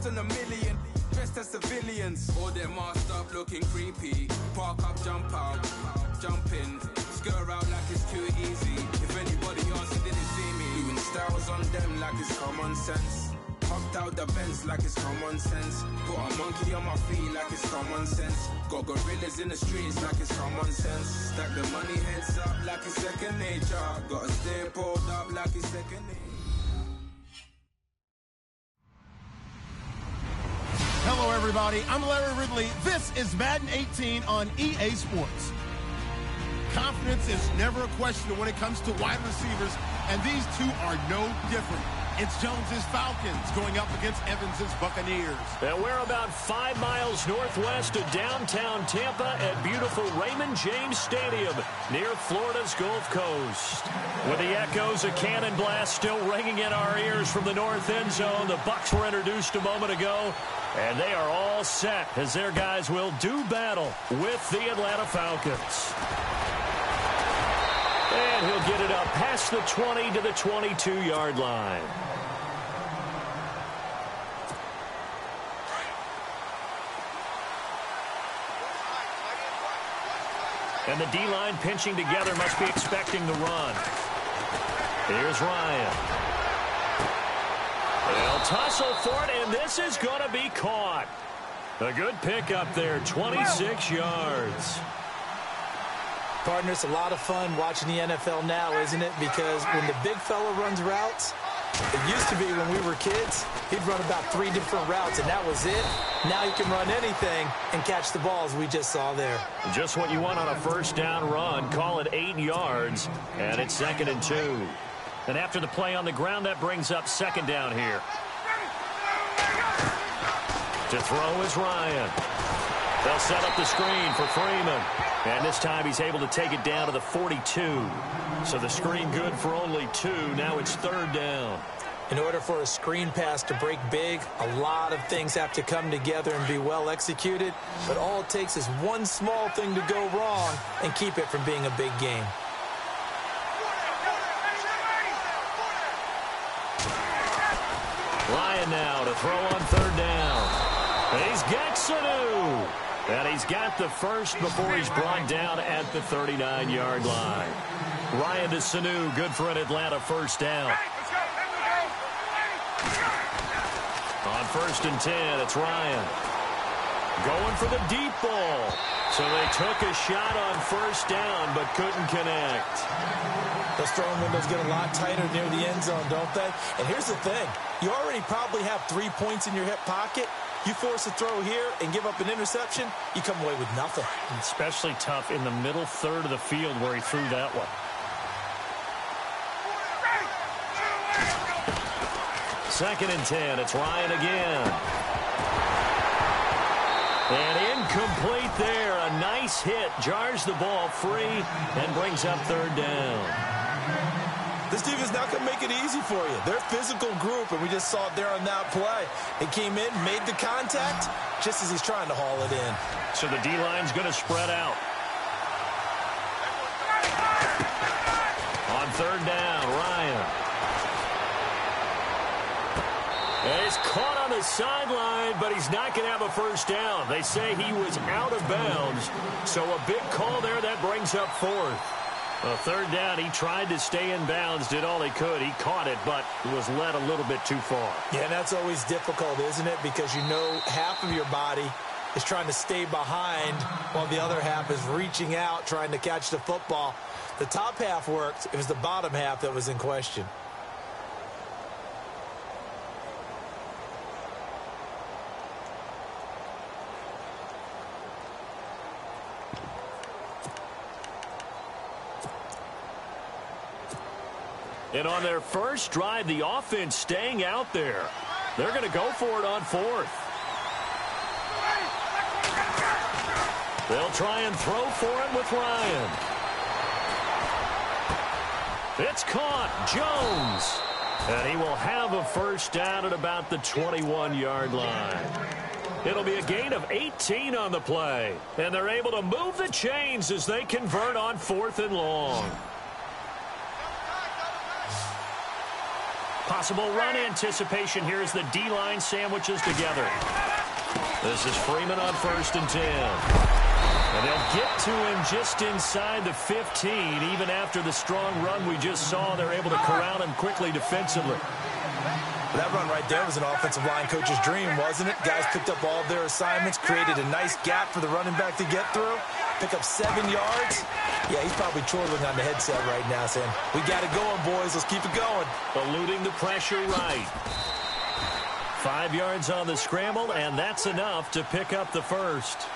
less than a million. Dressed as civilians. All them masked up looking creepy. Park up, jump out, jump in. Skirt out like it's too easy. If anybody else didn't see me. Doing styles on them like it's common sense. Hopped out the Benz like it's common sense. Put a monkey on my feet like it's common sense. Got gorillas in the streets like it's common sense. Stack the money heads up like it's second nature. Gotta stay pulled up like it's second nature. Hello, everybody. I'm Larry Ridley. This is Madden 18 on EA Sports. Confidence is never a question when it comes to wide receivers, and these two are no different. It's Jones's Falcons going up against Evans's Buccaneers. And we're about 5 miles northwest of downtown Tampa at beautiful Raymond James Stadium near Florida's Gulf Coast. With the echoes of cannon blast still ringing in our ears from the north end zone, the Bucs were introduced a moment ago, and they are all set as their guys will do battle with the Atlanta Falcons. And he'll get it up past the 20 to the 22-yard line. And the D-line pinching together must be expecting the run. Here's Ryan. They'll tussle for it, and this is going to be caught. A good pick up there, 26 yards. Partner, it's a lot of fun watching the NFL now, isn't it? Because when the big fella runs routes, it used to be when we were kids, he'd run about 3 different routes, and that was it. Now he can run anything and catch the balls we just saw there. Just what you want on a first down run. Call it 8 yards, and it's 2nd and 2. And after the play on the ground, that brings up 2nd down here. To throw is Ryan. They'll set up the screen for Freeman. And this time he's able to take it down to the 42. So the screen good for only 2. Now it's 3rd down. In order for a screen pass to break big, a lot of things have to come together and be well executed. But all it takes is one small thing to go wrong and keep it from being a big game. Ryan now to throw on 3rd down. And he's got Sanu. And he's got the first before he's brought down at the 39-yard line. Ryan to Sanu, good for an Atlanta first down. On 1st and 10, it's Ryan. Going for the deep ball. So they took a shot on 1st down, but couldn't connect. Those throwing windows get a lot tighter near the end zone, don't they? And here's the thing. You already probably have 3 points in your hip pocket. You force a throw here and give up an interception, you come away with nothing. Especially tough in the middle third of the field where he threw that one. 2nd and 10. It's Ryan again. And incomplete there. A nice hit. Jars the ball free and brings up 3rd down. This defense not going to make it easy for you. They're a physical group, and we just saw it there on that play. He came in, made the contact, just as he's trying to haul it in. So the D-line's going to spread out. On 3rd down, Ryan. And he's caught on the sideline, but he's not going to have a first down. They say he was out of bounds. So a big call there that brings up 4th. A 3rd down, he tried to stay in bounds, did all he could. He caught it, but was led a little bit too far. Yeah, and that's always difficult, isn't it? Because you know half of your body is trying to stay behind while the other half is reaching out, trying to catch the football. The top half worked. It was the bottom half that was in question. And on their first drive, the offense staying out there. They're going to go for it on 4th. They'll try and throw for it with Ryan. It's caught. Jones. And he will have a first down at about the 21-yard line. It'll be a gain of 18 on the play. And they're able to move the chains as they convert on 4th and long. Possible run anticipation here as the D-line sandwiches together. This is Freeman on 1st and 10. And they'll get to him just inside the 15. Even after the strong run we just saw, they're able to corral him quickly defensively. That run right there was an offensive line coach's dream, wasn't it? Guys picked up all of their assignments, created a nice gap for the running back to get through, pick up 7 yards. Yeah, he's probably chortling on the headset right now saying, we got it going, boys. Let's keep it going. Eluding the pressure right. 5 yards on the scramble, and that's enough to pick up the first.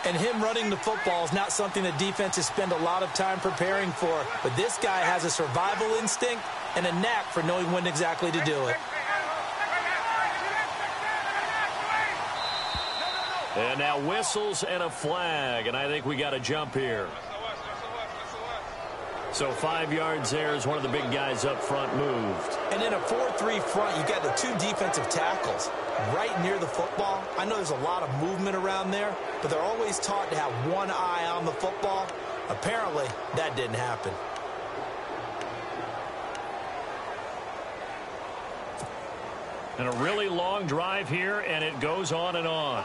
And him running the football is not something that defenses spend a lot of time preparing for. But this guy has a survival instinct and a knack for knowing when exactly to do it. And now whistles and a flag, and I think we got a jump here. So 5 yards there as one of the big guys up front moved. And in a 4-3 front, you got the 2 defensive tackles right near the football. I know there's a lot of movement around there, but they're always taught to have one eye on the football. Apparently, that didn't happen. And a really long drive here, and it goes on and on.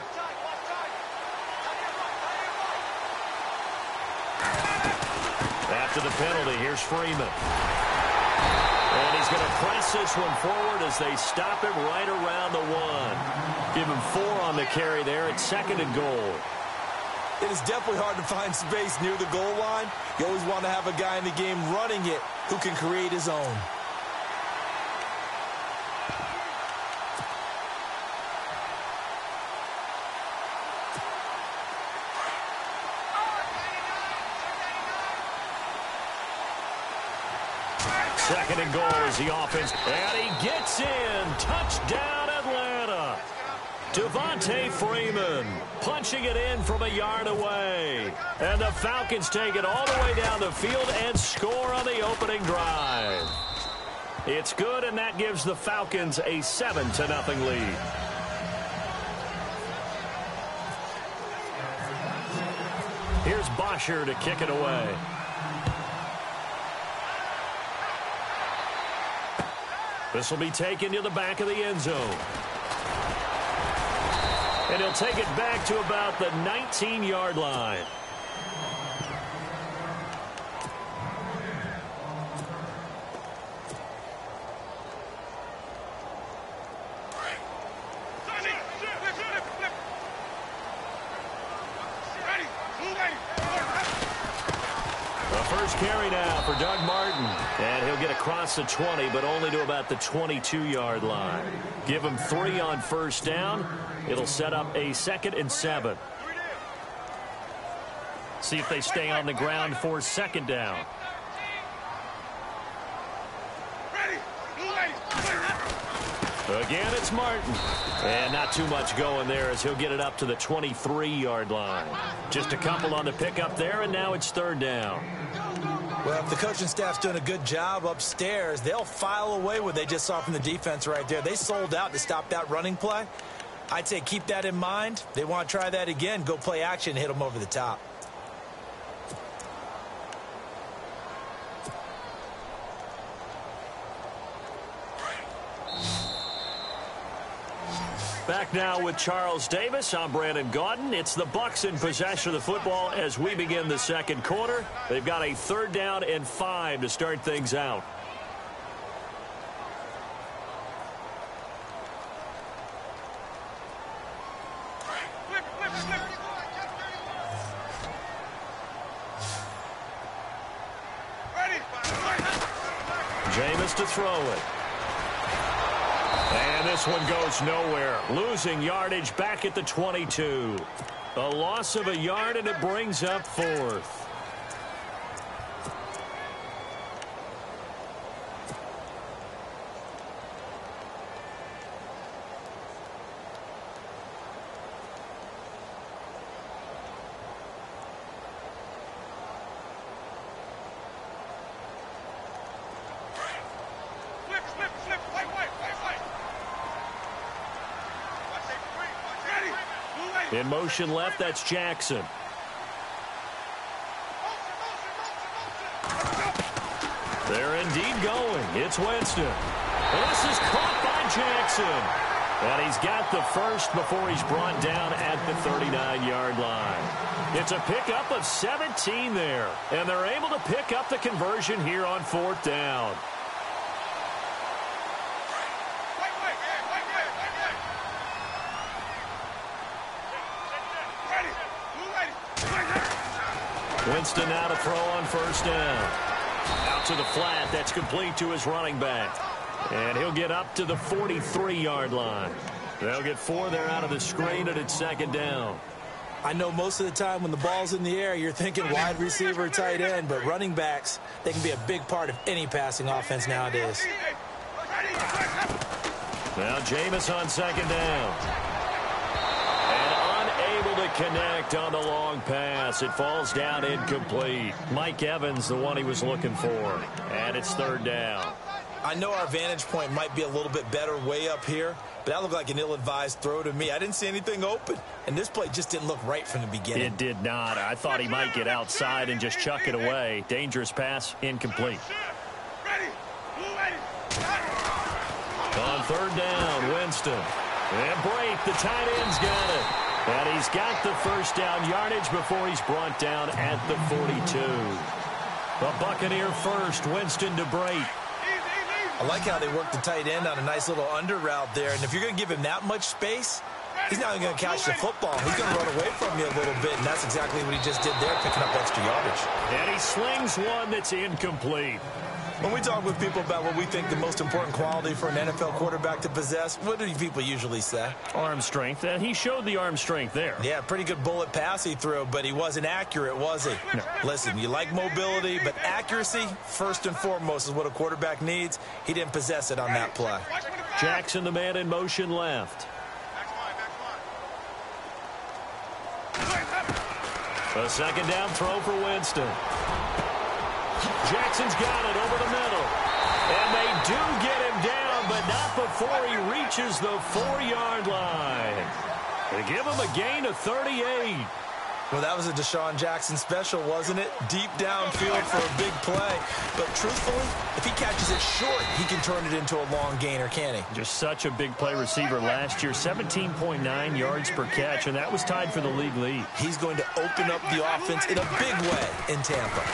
After the penalty, here's Freeman. And he's going to press this one forward as they stop him right around the 1. Give him 4 on the carry there at 2nd and goal. It is definitely hard to find space near the goal line. You always want to have a guy in the game running it who can create his own. Second and goal is the offense. And he gets in. Touchdown, Atlanta. Devontae Freeman punching it in from a yard away. And the Falcons take it all the way down the field and score on the opening drive. It's good, and that gives the Falcons a 7-0 lead. Here's Bosher to kick it away. This will be taken to the back of the end zone. And he'll take it back to about the 19-yard line. Carry now for Doug Martin. And he'll get across the 20, but only to about the 22-yard line. Give him 3 on first down. It'll set up a 2nd and 7. See if they stay on the ground for 2nd down. Again, it's Martin. And not too much going there as he'll get it up to the 23-yard line. Just a couple on the pickup there, and now it's 3rd down. Well, if the coaching staff's doing a good job upstairs, they'll file away what they just saw from the defense right there. They sold out to stop that running play. I'd say keep that in mind. They want to try that again. Go play action, hit them over the top. Back now with Charles Davis. I'm Brandon Gaudin. It's the Bucs in possession of the football as we begin the 2nd quarter. They've got a 3rd down and 5 to start things out. Jameis to throw it. And this one goes nowhere. Losing yardage back at the 22. A loss of a yard, and it brings up 4th. In motion left, that's Jackson. They're indeed going. It's Winston. And this is caught by Jackson. And he's got the first before he's brought down at the 39-yard line. It's a pickup of 17 there. And they're able to pick up the conversion here on 4th down. Winston now to throw on 1st down. Out to the flat. That's complete to his running back. And he'll get up to the 43-yard line. They'll get 4 there out of the screen, and it's 2nd down. I know most of the time when the ball's in the air, you're thinking wide receiver, tight end, but running backs, they can be a big part of any passing offense nowadays. Now Jameis on 2nd down. Able to connect on the long pass. It falls down incomplete. Mike Evans, the one he was looking for. And it's 3rd down. I know our vantage point might be a little bit better way up here, but that looked like an ill-advised throw to me. I didn't see anything open, and this play just didn't look right from the beginning. It did not. I thought he might get outside and just chuck it away. Dangerous pass, incomplete. On 3rd down, Winston. And Brake, the tight end's got it. And he's got the 1st down yardage before he's brought down at the 42. The Buccaneer first, Winston to Brake. I like how they work the tight end on a nice little under route there. And if you're going to give him that much space, he's not going to catch the football. He's going to run away from you a little bit, and that's exactly what he just did there, picking up extra yardage. And he slings one that's incomplete. When we talk with people about what we think the most important quality for an NFL quarterback to possess, what do people usually say? Arm strength. And he showed the arm strength there. Yeah, pretty good bullet pass he threw, but he wasn't accurate, was he? No. Listen, you like mobility, but accuracy, first and foremost, is what a quarterback needs. He didn't possess it on that play. Jackson, the man in motion left. A 2nd down throw for Winston. Jackson's got it over the middle. And they do get him down, but not before he reaches the 4-yard line. They give him a gain of 38. Well, that was a Deshaun Jackson special, wasn't it? Deep downfield for a big play. But truthfully, if he catches it short, he can turn it into a long gainer, can't he? Just such a big play receiver last year. 17.9 yards per catch, and that was tied for the league lead. He's going to open up the offense in a big way in Tampa.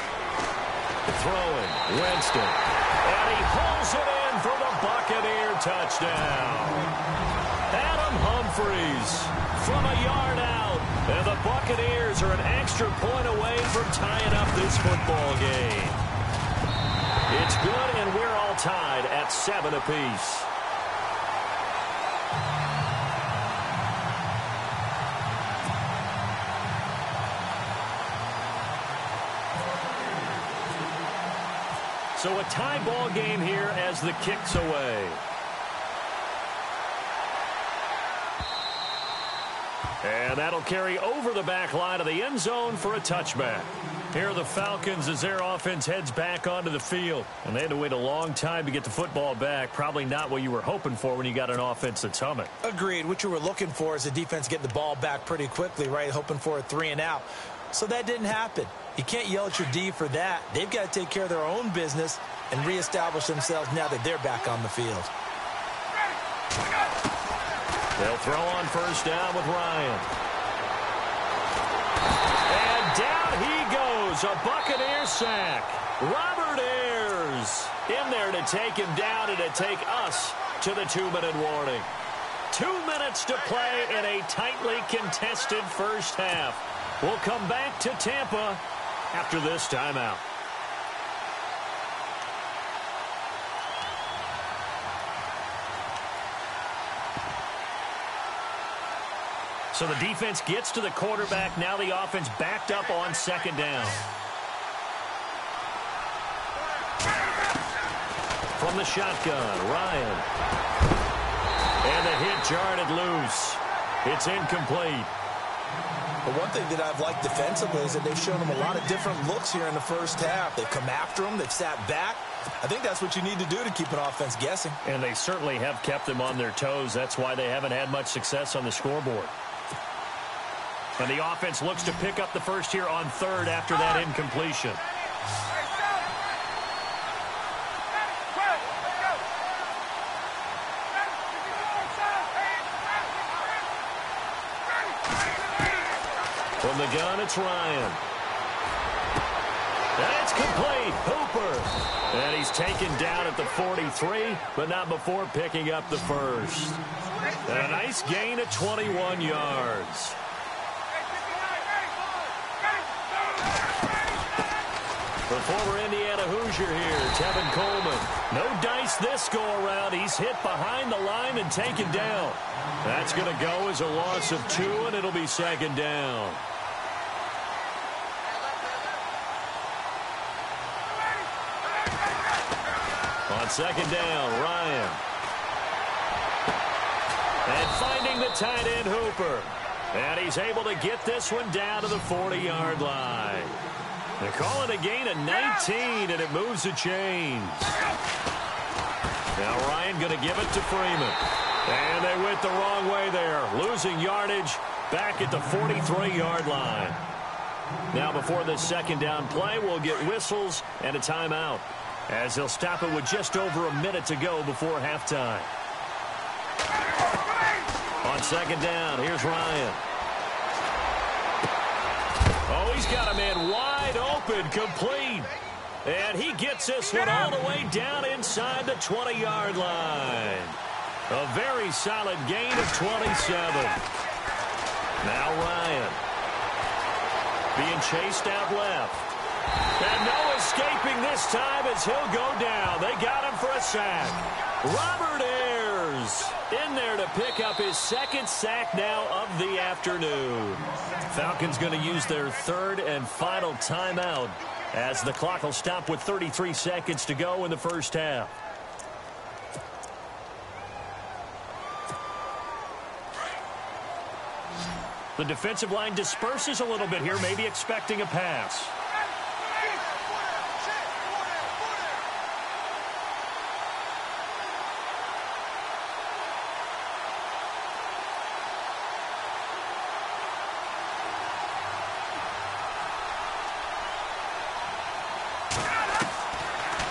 Throwing, Winston. And he pulls it in for the Buccaneer touchdown. Adam Humphries from a yard out. And the Buccaneers are an extra point away from tying up this football game. It's good, and we're all tied at 7 apiece. So a tie ball game here as the kick's away. And that'll carry over the back line of the end zone for a touchback. Here are the Falcons as their offense heads back onto the field. And they had to wait a long time to get the football back. Probably not what you were hoping for when you got an offense that's humming. Agreed. What you were looking for is the defense getting the ball back pretty quickly, right? Hoping for a 3-and-out. So that didn't happen. You can't yell at your D for that. They've got to take care of their own business and reestablish themselves now that they're back on the field. They'll throw on 1st down with Ryan. And down he goes. A Buccaneer sack. Robert Ayers in there to take him down and to take us to the 2-minute warning. 2 minutes to play in a tightly contested first half. We'll come back to Tampa after this timeout. So the defense gets to the quarterback. Now the offense backed up on 2nd down. From the shotgun, Ryan. And the hit jarred it loose. It's incomplete. But one thing that I've liked defensively is that they've shown them a lot of different looks here in the first half. They've come after them. They've sat back. I think that's what you need to do to keep an offense guessing. And they certainly have kept them on their toes. That's why they haven't had much success on the scoreboard. And the offense looks to pick up the first here on 3rd after that incompletion. From the gun, it's Ryan. And it's complete. Hooper. And he's taken down at the 43, but not before picking up the first. A nice gain of 21 yards. The former Indiana Hoosier here, Tevin Coleman. No dice this go-around. He's hit behind the line and taken down. That's going to go as a loss of 2, and it'll be second down. On second down, Ryan. And finding the tight end, Hooper. And he's able to get this one down to the 40-yard line. They call it a gain of 19, and it moves the chains. Now Ryan going to give it to Freeman. And they went the wrong way there, losing yardage back at the 43-yard line. Now before this second down play, we'll get whistles and a timeout, as they'll stop it with just over a minute to go before halftime. On second down, here's Ryan. Oh, he's got a man wide open, complete. And he gets this one all the way down inside the 20-yard line. A very solid gain of 27. Now Ryan. Being chased out left. And no escaping this time as he'll go down. They got him for a sack. Robert Ayers in there to pick up his second sack now of the afternoon. Falcons going to use their third and final timeout, as the clock will stop with 33 seconds to go in the first half. The defensive line disperses a little bit here, maybe expecting a pass.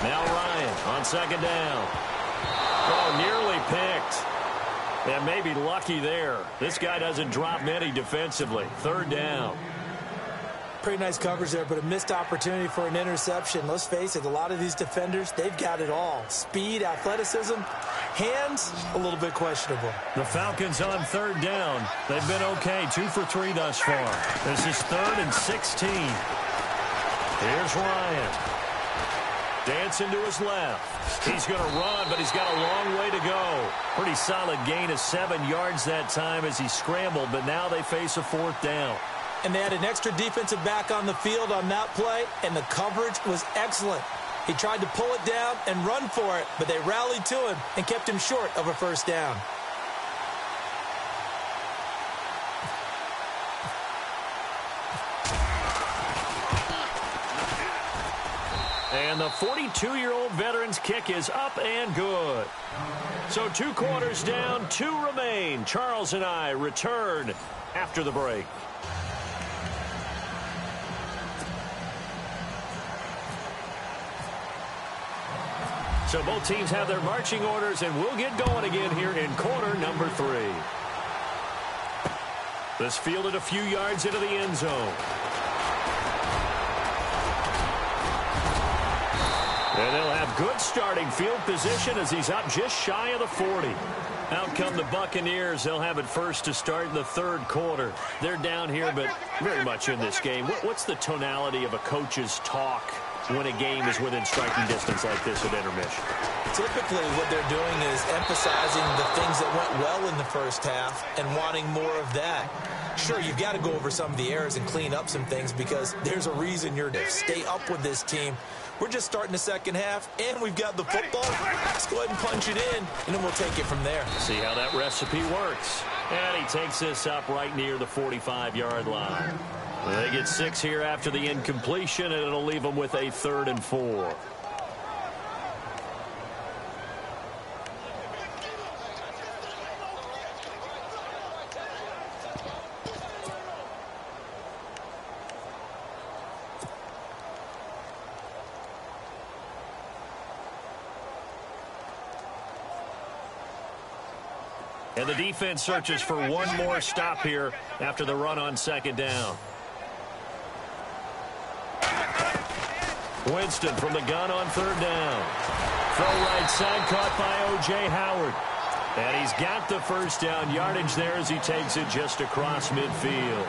Now Ryan on second down. Oh, nearly picked. And maybe lucky there. This guy doesn't drop many defensively. Third down. Pretty nice coverage there, but a missed opportunity for an interception. Let's face it, a lot of these defenders, they've got it all. Speed, athleticism, hands, a little bit questionable. The Falcons on third down. They've been okay, 2 for 3 thus far. This is 3rd and 16. Here's Ryan. Dancing to his left. He's going to run, but he's got a long way to go. Pretty solid gain of 7 yards that time as he scrambled, but now they face a 4th down. And they had an extra defensive back on the field on that play, and the coverage was excellent. He tried to pull it down and run for it, but they rallied to him and kept him short of a first down. And the 42-year-old veteran's kick is up and good. So 2 quarters down, 2 remain. Charles and I return after the break. So both teams have their marching orders, and we'll get going again here in quarter number 3. This fielded a few yards into the end zone. And they'll have good starting field position as he's up just shy of the 40. Out come the Buccaneers. They'll have it first to start in the 3rd quarter. They're down here, but very much in this game. What's the tonality of a coach's talk when a game is within striking distance like this at intermission? Typically, what they're doing is emphasizing the things that went well in the first half and wanting more of that. Sure, you've got to go over some of the errors and clean up some things because there's a reason you're to stay up with this team. We're just starting the second half, and we've got the football. Let's go ahead and punch it in, and then we'll take it from there. See how that recipe works. And he takes this up right near the 45-yard line. They get 6 here after the incompletion, and it'll leave them with a 3rd and 4. And the defense searches for one more stop here after the run on second down. Winston from the gun on third down. Throw right side caught by O.J. Howard. And he's got the first down yardage there as he takes it just across midfield.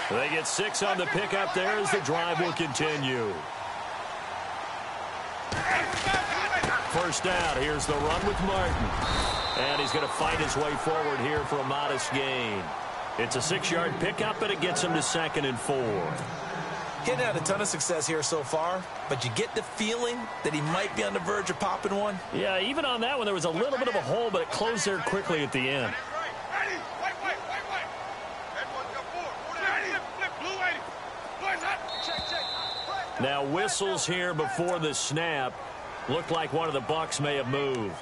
They get 6 on the pickup there as the drive will continue. First down. Here's the run with Martin. And he's going to fight his way forward here for a modest gain. It's a 6-yard pickup, and it gets him to 2nd and 4. Getting had a ton of success here so far, but you get the feeling that he might be on the verge of popping one. Yeah, even on that one, there was a little bit of a hole, but it closed there quickly at the end. Now whistles here before the snap. Looked like one of the Bucs may have moved.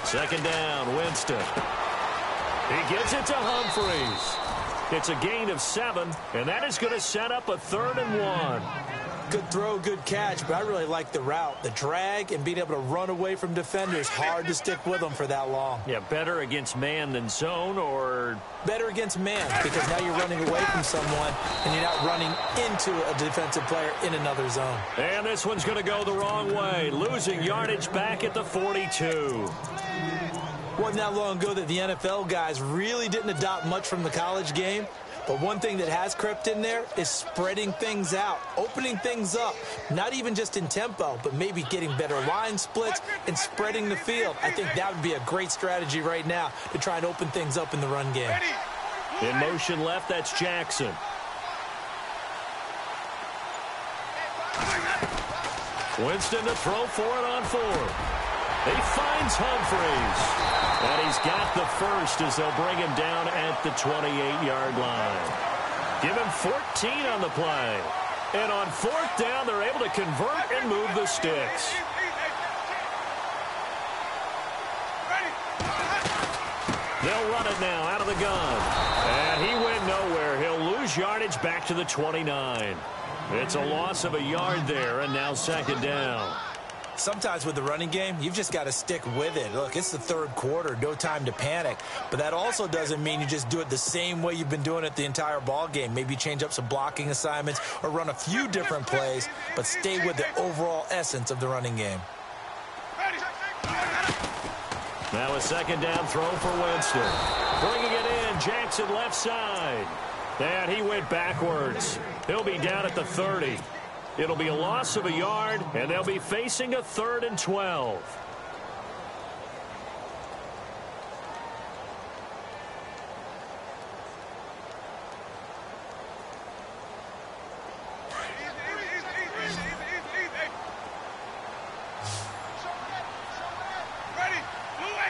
Second down, Winston. He gives it to Humphreys. It's a gain of 7, and that is going to set up a 3rd and 1. Good throw, good catch, but I really like the route. The drag and being able to run away from defenders, hard to stick with them for that long. Yeah, better against man than zone, or? Better against man, because now you're running away from someone, and you're not running into a defensive player in another zone. And this one's going to go the wrong way, losing yardage back at the 42. Wasn't that long ago that the NFL guys really didn't adopt much from the college game. But one thing that has crept in there is spreading things out, opening things up, not even just in tempo, but maybe getting better line splits and spreading the field. I think that would be a great strategy right now to try and open things up in the run game. In motion left, that's Jackson. Winston to throw for it on 4. He finds Humphreys. And he's got the first as they'll bring him down at the 28-yard line. Give him 14 on the play. And on 4th down, they're able to convert and move the sticks. They'll run it now out of the gun. And he went nowhere. He'll lose yardage back to the 29. It's a loss of a yard there, and now 2nd down. Sometimes with the running game, you've just got to stick with it. Look, it's the 3rd quarter, no time to panic. But that also doesn't mean you just do it the same way you've been doing it the entire ball game. Maybe change up some blocking assignments or run a few different plays, but stay with the overall essence of the running game. Now a 2nd down throw for Winston. Bringing it in, Jackson left side. And he went backwards. He'll be down at the 30. It'll be a loss of a yard, and they'll be facing a 3rd and 12.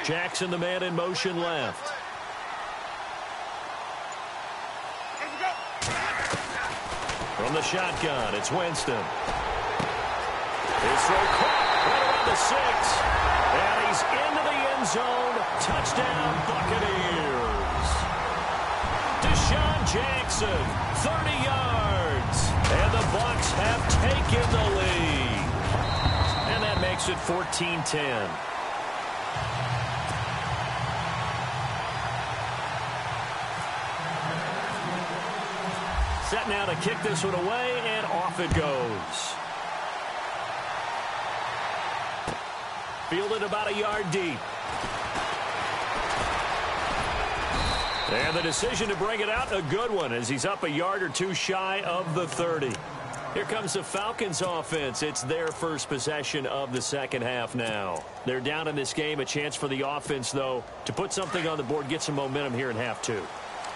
Jackson, the man in motion left. From the shotgun, it's Winston. His throw caught right around the 6. And he's into the end zone. Touchdown, Buccaneers. Deshaun Jackson, 30 yards. And the Bucs have taken the lead. And that makes it 14-10. Set now to kick this one away, and off it goes. Fielded about a yard deep. And the decision to bring it out, a good one, as he's up a yard or two shy of the 30. Here comes the Falcons offense. It's their first possession of the 2nd half now. They're down in this game. A chance for the offense, though, to put something on the board, get some momentum here in half 2.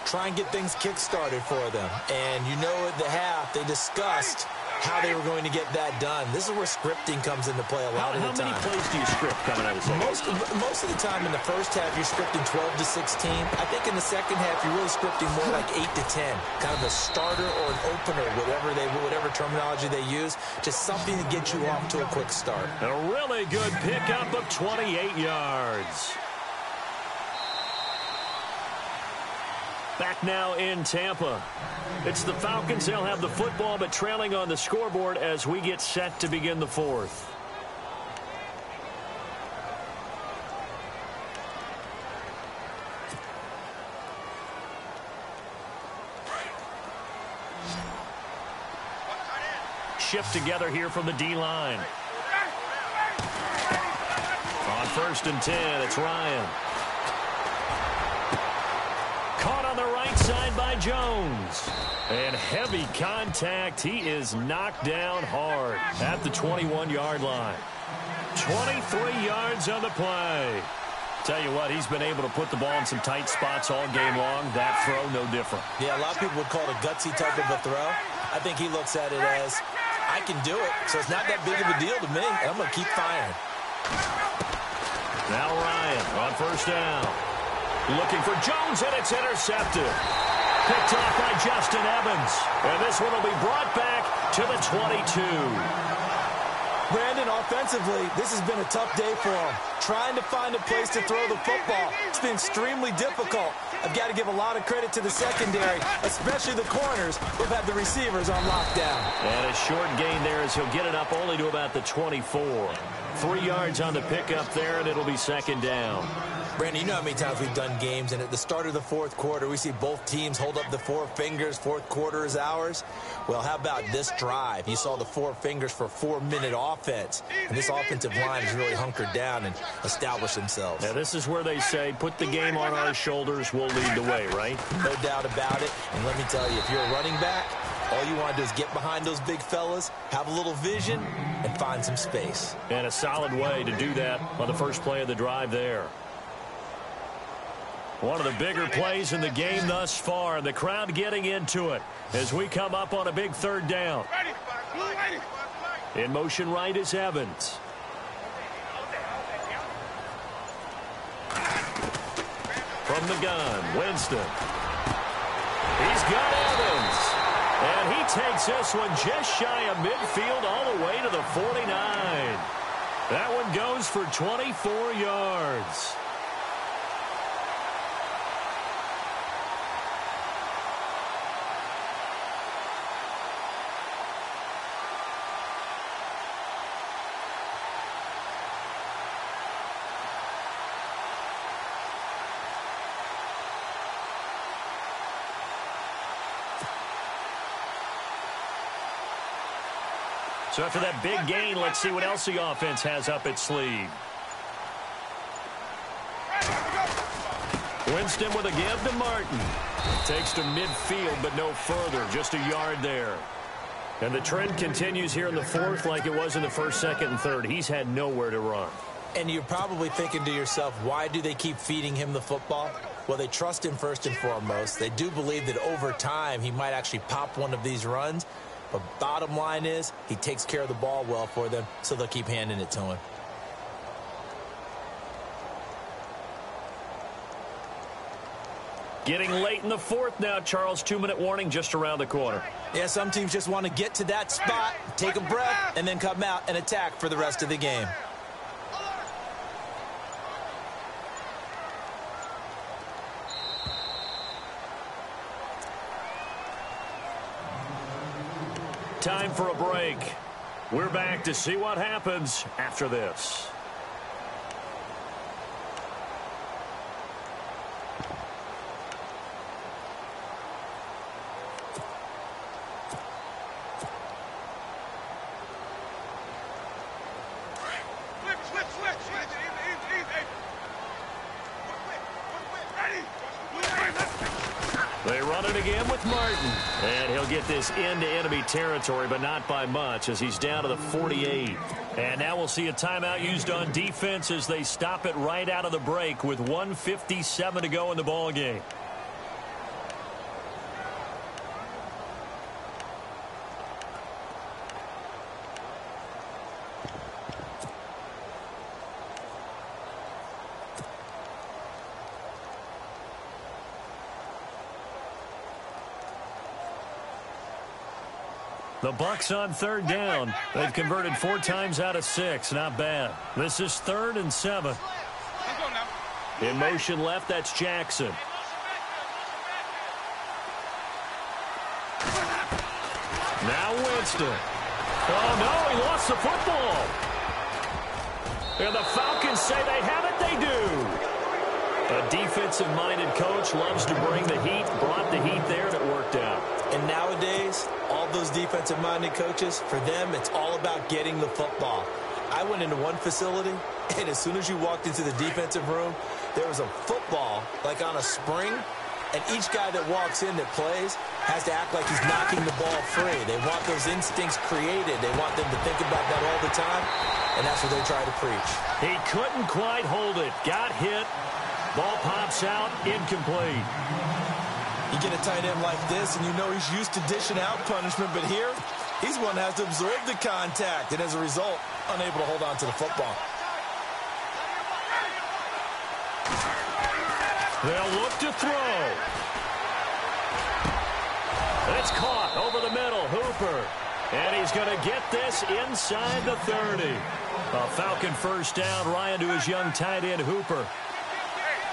Try and get things kick-started for them. And you know at the half, they discussed how they were going to get that done. This is where scripting comes into play a lot of the time. How many plays do you script coming out of the second? Most of the time in the first half, you're scripting 12 to 16. I think in the second half, you're really scripting more like 8 to 10. Kind of a starter or an opener, whatever terminology they use. Just something to get you off to a quick start. A really good pickup of 28 yards. Back now in Tampa. It's the Falcons. They'll have the football, but trailing on the scoreboard as we get set to begin the fourth. Shift together here from the D-line. On 1st and 10, it's Ryan. Caught on the right side by Jones. And heavy contact. He is knocked down hard at the 21-yard line. 23 yards on the play. Tell you what, he's been able to put the ball in some tight spots all game long. That throw, no different. Yeah, a lot of people would call it a gutsy type of a throw. I think he looks at it as, I can do it, so it's not that big of a deal to me, and I'm going to keep firing. Now Ryan on 1st down. Looking for Jones, and it's intercepted. Picked off by Justin Evans. And this one will be brought back to the 22. Brandon, offensively, this has been a tough day for him. Trying to find a place to throw the football. It's been extremely difficult. I've got to give a lot of credit to the secondary, especially the corners who've had the receivers on lockdown. And a short gain there as he'll get it up only to about the 24. 3 yards on the pickup there, and it'll be 2nd down. Brandon, you know how many times we've done games, and at the start of the 4th quarter, we see both teams hold up the 4 fingers, 4th quarter is ours. Well, how about this drive? You saw the 4 fingers for 4-minute offense, and this offensive line has really hunkered down and established themselves. Now, this is where they say, put the game on our shoulders, we'll lead the way, right? No doubt about it, and let me tell you, if you're a running back, all you want to do is get behind those big fellas, have a little vision, and find some space. And a solid way to do that on the first play of the drive there. One of the bigger plays in the game thus far, and the crowd getting into it as we come up on a big 3rd down. In motion right is Evans. From the gun, Winston. He's got Evans. And he takes this one just shy of midfield all the way to the 49. That one goes for 24 yards. So after that big gain, let's see what else the offense has up its sleeve. Winston with a give to Martin. Takes to midfield, but no further. Just a yard there. And the trend continues here in the 4th like it was in the 1st, 2nd, and 3rd. He's had nowhere to run. And you're probably thinking to yourself, why do they keep feeding him the football? Well, they trust him first and foremost. They do believe that over time he might actually pop one of these runs. But bottom line is, he takes care of the ball well for them, so they'll keep handing it to him. Getting late in the 4th now, Charles. 2-minute warning just around the corner. Yeah, some teams just want to get to that spot, take a breath, and then come out and attack for the rest of the game. Time for a break. We're back to see what happens after this. They run it again with Martin. And he'll get this into enemy territory, but not by much as he's down to the 48. And now we'll see a timeout used on defense as they stop it right out of the break with 1:57 to go in the ball game. The Bucs on 3rd down. They've converted 4 times out of 6. Not bad. This is 3rd and 7. In motion left, that's Jackson. Now Winston. Oh, no, he lost the football. And the Falcons say they have it. They do. A defensive-minded coach loves to bring the heat, brought the heat there, and it worked out. And nowadays, all those defensive-minded coaches, for them, it's all about getting the football. I went into one facility, and as soon as you walked into the defensive room, there was a football, like on a spring, and each guy that walks in that plays has to act like he's knocking the ball free. They want those instincts created. They want them to think about that all the time, and that's what they try to preach. He couldn't quite hold it. Got hit. Ball pops out, incomplete. You get a tight end like this, and you know he's used to dishing out punishment, but here, he's one that has to absorb the contact, and as a result, unable to hold on to the football. They'll look to throw. It's caught over the middle, Hooper. And he's going to get this inside the 30. A Falcon first down, Ryan, to his young tight end, Hooper.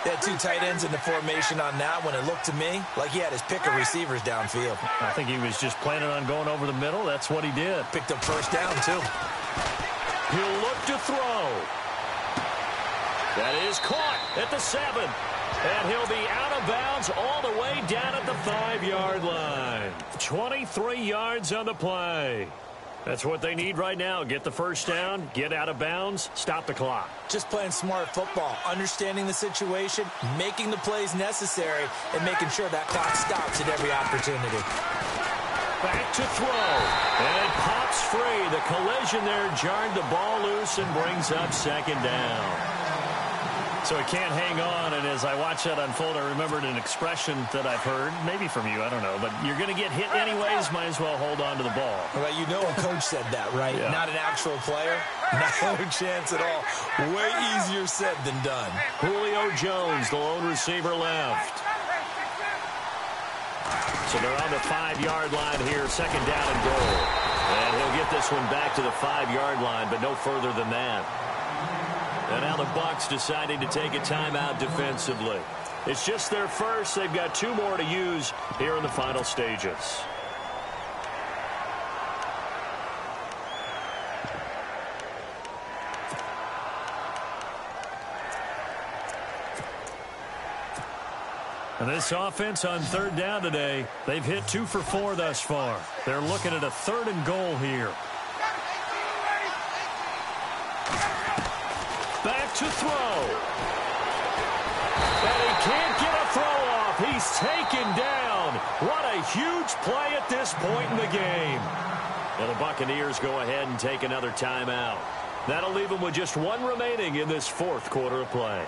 They had two tight ends in the formation on that one. It looked to me like he had his pick of receivers downfield. I think he was just planning on going over the middle. That's what he did. Picked up first down, too. He'll look to throw. That is caught at the 7. And he'll be out of bounds all the way down at the 5-yard line. 23 yards on the play. That's what they need right now. Get the first down, get out of bounds, stop the clock. Just playing smart football, understanding the situation, making the plays necessary, and making sure that clock stops at every opportunity. Back to throw. And it pops free. The collision there jarred the ball loose and brings up second down. So it can't hang on, and as I watch that unfold, I remembered an expression that I've heard, maybe from you, I don't know, but you're going to get hit anyways, might as well hold on to the ball. Well, you know a coach said that, right? Yeah. Not an actual player. No chance at all. Way easier said than done. Julio Jones, the lone receiver, left. So they're on the 5-yard line here, second down and goal. And he'll get this one back to the 5-yard line, but no further than that. And now the Bucs deciding to take a timeout defensively. It's just their first. They've got 2 more to use here in the final stages. And this offense on third down today, they've hit 2 for 4 thus far. They're looking at a 3rd and goal here. Back to throw. And he can't get a throw off. He's taken down. What a huge play at this point in the game. And the Buccaneers go ahead and take another timeout. That'll leave them with just 1 remaining in this 4th quarter of play.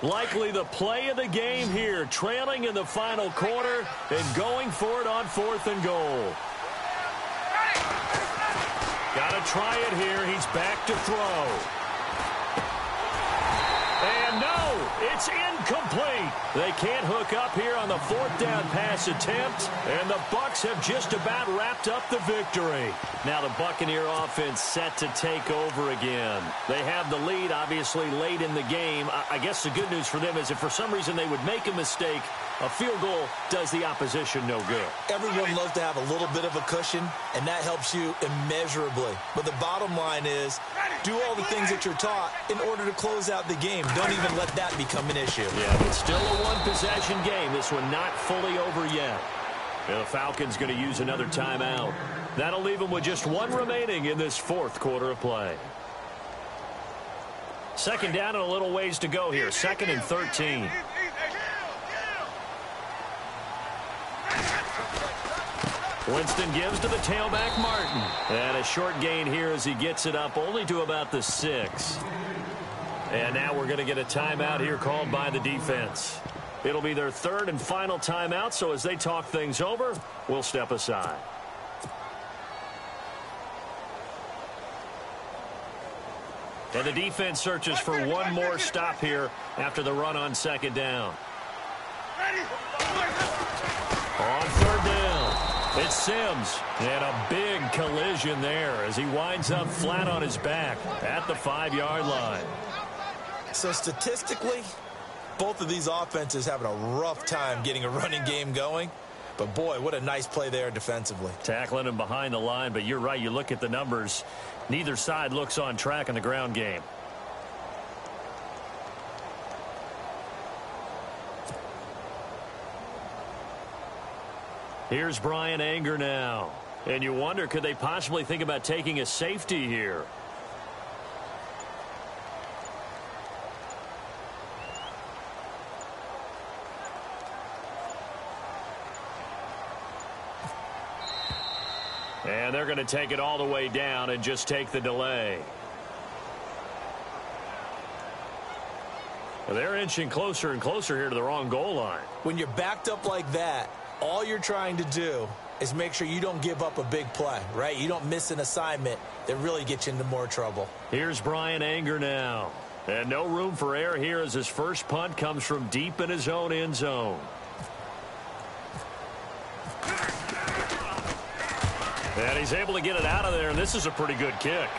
Likely the play of the game here, trailing in the final quarter and going for it on 4th and goal. Got to try it here. He's back to throw. And no, it's incomplete. They can't hook up here on the 4th down pass attempt, and the Bucs have just about wrapped up the victory. Now the Buccaneer offense set to take over again. They have the lead, obviously, late in the game. I guess the good news for them is if for some reason they would make a mistake, a field goal does the opposition no good. Everyone loves to have a little bit of a cushion, and that helps you immeasurably. But the bottom line is, do all the things that you're taught in order to close out the game. Don't even let that become an issue. Yeah, but still a one-possession game. This one not fully over yet. And the Falcons going to use another timeout. That'll leave them with just 1 remaining in this 4th quarter of play. Second down and a little ways to go here. 2nd and 13. Winston gives to the tailback, Martin. And a short gain here as he gets it up only to about the 6. And now we're going to get a timeout here called by the defense. It'll be their 3rd and final timeout, so as they talk things over, we'll step aside. And the defense searches for 1 more stop here after the run on 2nd down. On 3rd down. It's Sims, and a big collision there as he winds up flat on his back at the 5-yard line. So statistically, both of these offenses having a rough time getting a running game going. But, boy, what a nice play there defensively. Tackling him behind the line, but you're right. You look at the numbers. Neither side looks on track in the ground game. Here's Brian Anger now. And you wonder, could they possibly think about taking a safety here? And they're going to take it all the way down and just take the delay. Well, they're inching closer and closer here to the wrong goal line. When you're backed up like that, all you're trying to do is make sure you don't give up a big play, right? You don't miss an assignment that really gets you into more trouble. Here's Brian Anger now. And no room for error here as his first punt comes from deep in his own end zone. And he's able to get it out of there, and this is a pretty good kick.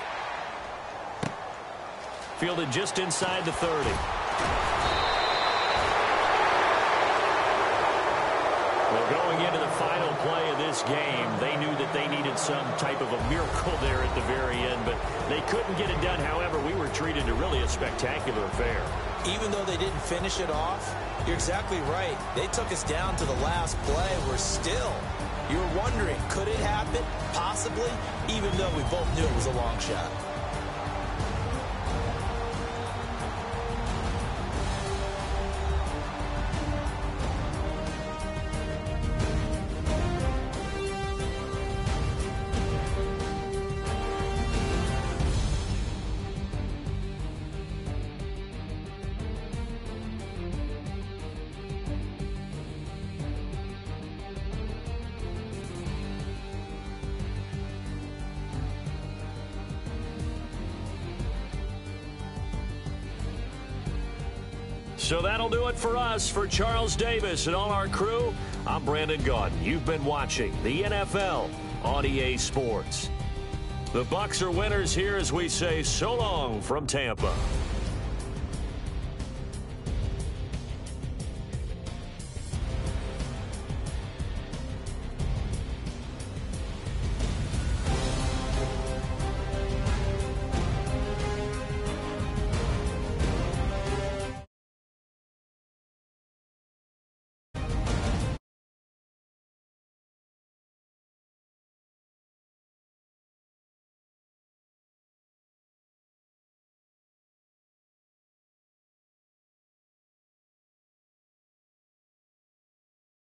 Fielded just inside the 30. Well, going into the final play of this game, they knew that they needed some type of a miracle there at the very end, but they couldn't get it done. However, we were treated to really a spectacular affair. Even though they didn't finish it off, you're exactly right. They took us down to the last play. We're still... You were wondering, could it happen? Possibly, even though we both knew it was a long shot. So that'll do it for us. For Charles Davis and all our crew, I'm Brandon Gaudin. You've been watching the NFL on EA Sports. The Bucs are winners here as we say so long from Tampa.